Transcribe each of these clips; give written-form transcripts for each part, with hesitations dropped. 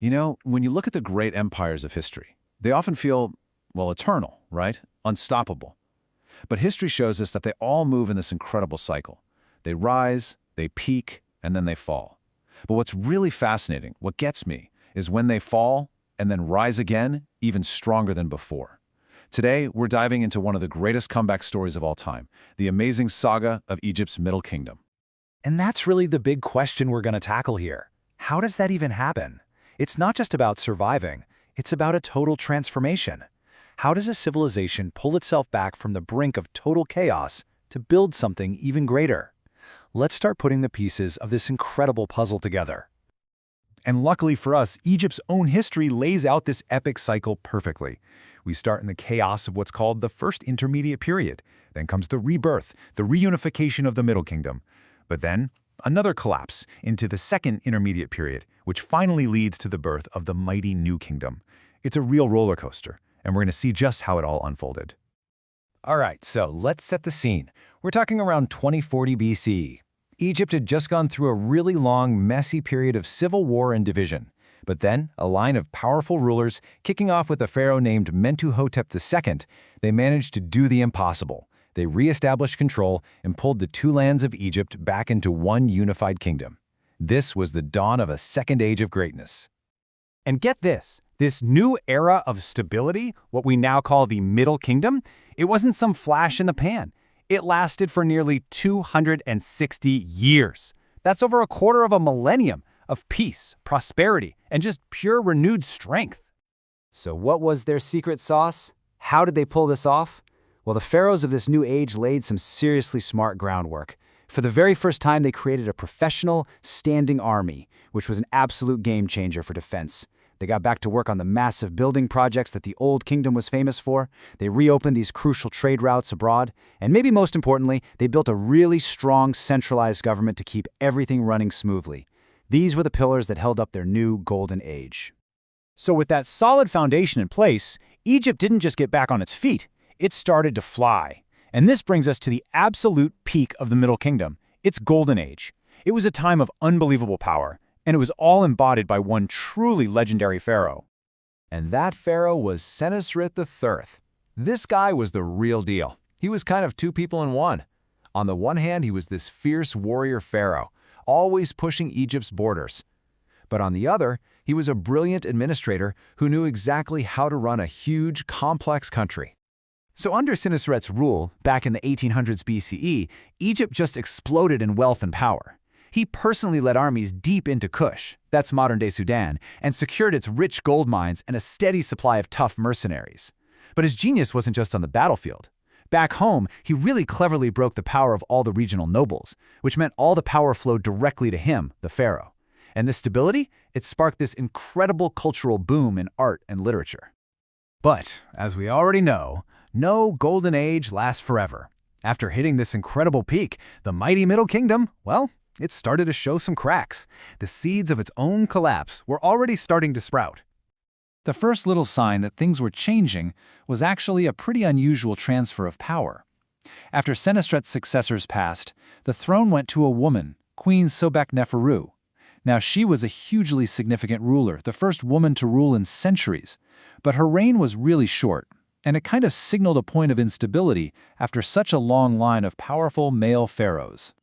You know, when you look at the great empires of history, they often feel, well, eternal, right? Unstoppable. But history shows us that they all move in this incredible cycle. They rise, they peak, and then they fall. But what's really fascinating, what gets me, is when they fall and then rise again, even stronger than before. Today, we're diving into one of the greatest comeback stories of all time, the amazing saga of Egypt's Middle Kingdom. And that's really the big question we're going to tackle here. How does that even happen? It's not just about surviving, it's about a total transformation. How does a civilization pull itself back from the brink of total chaos to build something even greater? Let's start putting the pieces of this incredible puzzle together. And luckily for us, Egypt's own history lays out this epic cycle perfectly. We start in the chaos of what's called the First Intermediate Period. Then comes the rebirth, the reunification of the Middle Kingdom. But then, another collapse into the Second Intermediate Period, which finally leads to the birth of the mighty New Kingdom. It's a real roller coaster, and we're going to see just how it all unfolded. All right, so let's set the scene. We're talking around 2040 BCE. Egypt had just gone through a really long, messy period of civil war and division. But then, a line of powerful rulers, kicking off with a pharaoh named Mentuhotep II, they managed to do the impossible. They re-established control and pulled the two lands of Egypt back into one unified kingdom. This was the dawn of a second age of greatness. And get this new era of stability, what we now call the Middle Kingdom, it wasn't some flash in the pan. It lasted for nearly 260 years. That's over a quarter of a millennium of peace, prosperity, and just pure renewed strength. So what was their secret sauce? How did they pull this off? Well, the pharaohs of this new age laid some seriously smart groundwork. For the very first time, they created a professional, standing army, which was an absolute game changer for defense. They got back to work on the massive building projects that the Old Kingdom was famous for. They reopened these crucial trade routes abroad. And maybe most importantly, they built a really strong, centralized government to keep everything running smoothly. These were the pillars that held up their new golden age. So with that solid foundation in place, Egypt didn't just get back on its feet, it started to fly. And this brings us to the absolute peak of the Middle Kingdom, its golden age. It was a time of unbelievable power, and it was all embodied by one truly legendary pharaoh. And that pharaoh was Senusret III. This guy was the real deal. He was kind of two people in one. On the one hand, he was this fierce warrior pharaoh, always pushing Egypt's borders. But on the other, he was a brilliant administrator who knew exactly how to run a huge, complex country. So under Senusret's rule, back in the 1800s BCE, Egypt just exploded in wealth and power. He personally led armies deep into Kush, that's modern-day Sudan, and secured its rich gold mines and a steady supply of tough mercenaries. But his genius wasn't just on the battlefield. Back home, he really cleverly broke the power of all the regional nobles, which meant all the power flowed directly to him, the pharaoh. And this stability, it sparked this incredible cultural boom in art and literature. But, as we already know, no golden age lasts forever. After hitting this incredible peak, the mighty Middle Kingdom, well, it started to show some cracks. The seeds of its own collapse were already starting to sprout. The first little sign that things were changing was actually a pretty unusual transfer of power. After Senusret's successors passed, the throne went to a woman, Queen Sobek-Neferu. Now she was a hugely significant ruler, the first woman to rule in centuries, but her reign was really short, and it kind of signaled a point of instability after such a long line of powerful male pharaohs.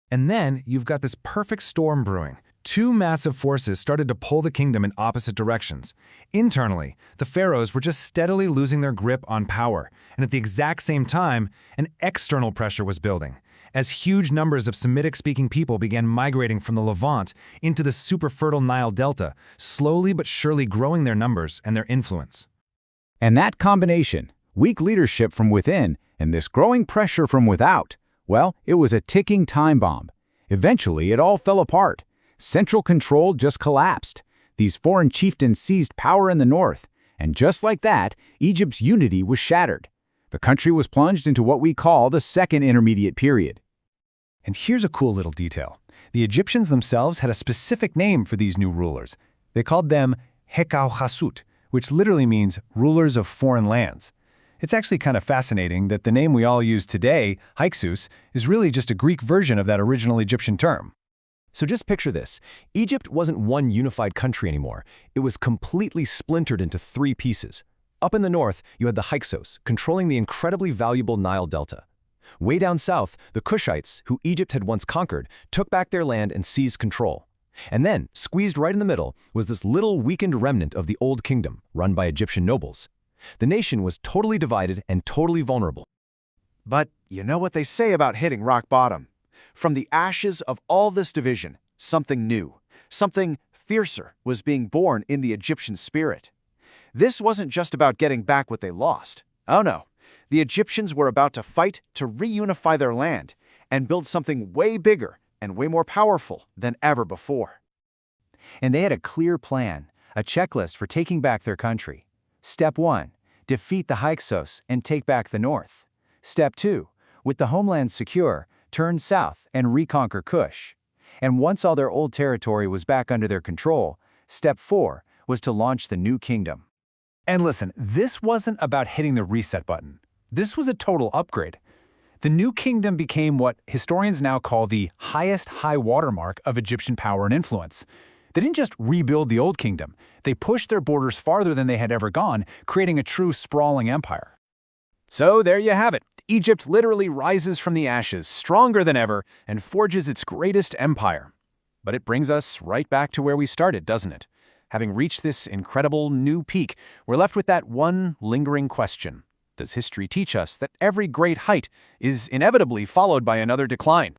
And then you've got this perfect storm brewing. Two massive forces started to pull the kingdom in opposite directions. Internally, the pharaohs were just steadily losing their grip on power, and at the exact same time, an external pressure was building, as huge numbers of Semitic-speaking people began migrating from the Levant into the super-fertile Nile Delta, slowly but surely growing their numbers and their influence. And that combination, weak leadership from within and this growing pressure from without, well, it was a ticking time bomb. Eventually, it all fell apart. Central control just collapsed. These foreign chieftains seized power in the north, and just like that, Egypt's unity was shattered. The country was plunged into what we call the Second Intermediate Period. And here's a cool little detail. The Egyptians themselves had a specific name for these new rulers. They called them Hekau-Hasut, which literally means rulers of foreign lands. It's actually kind of fascinating that the name we all use today, Hyksos, is really just a Greek version of that original Egyptian term. So just picture this. Egypt wasn't one unified country anymore. It was completely splintered into 3 pieces. Up in the north, you had the Hyksos, controlling the incredibly valuable Nile Delta. Way down south, the Kushites, who Egypt had once conquered, took back their land and seized control. And then, squeezed right in the middle, was this little weakened remnant of the Old Kingdom, run by Egyptian nobles. The nation was totally divided and totally vulnerable. But you know what they say about hitting rock bottom? From the ashes of all this division, something new, something fiercer was being born in the Egyptian spirit. This wasn't just about getting back what they lost. Oh no, the Egyptians were about to fight to reunify their land and build something way bigger and way more powerful than ever before. And they had a clear plan, a checklist for taking back their country. Step 1, defeat the Hyksos and take back the north. Step 2, with the homeland secure, turn south and reconquer Kush. And once all their old territory was back under their control, step 4 was to launch the new kingdom. And listen, this wasn't about hitting the reset button. This was a total upgrade. The new kingdom became what historians now call the highest high watermark of Egyptian power and influence. They didn't just rebuild the old kingdom. They pushed their borders farther than they had ever gone, creating a true sprawling empire. So there you have it. Egypt literally rises from the ashes, stronger than ever, and forges its greatest empire. But it brings us right back to where we started, doesn't it? Having reached this incredible new peak, we're left with that one lingering question. Does history teach us that every great height is inevitably followed by another decline?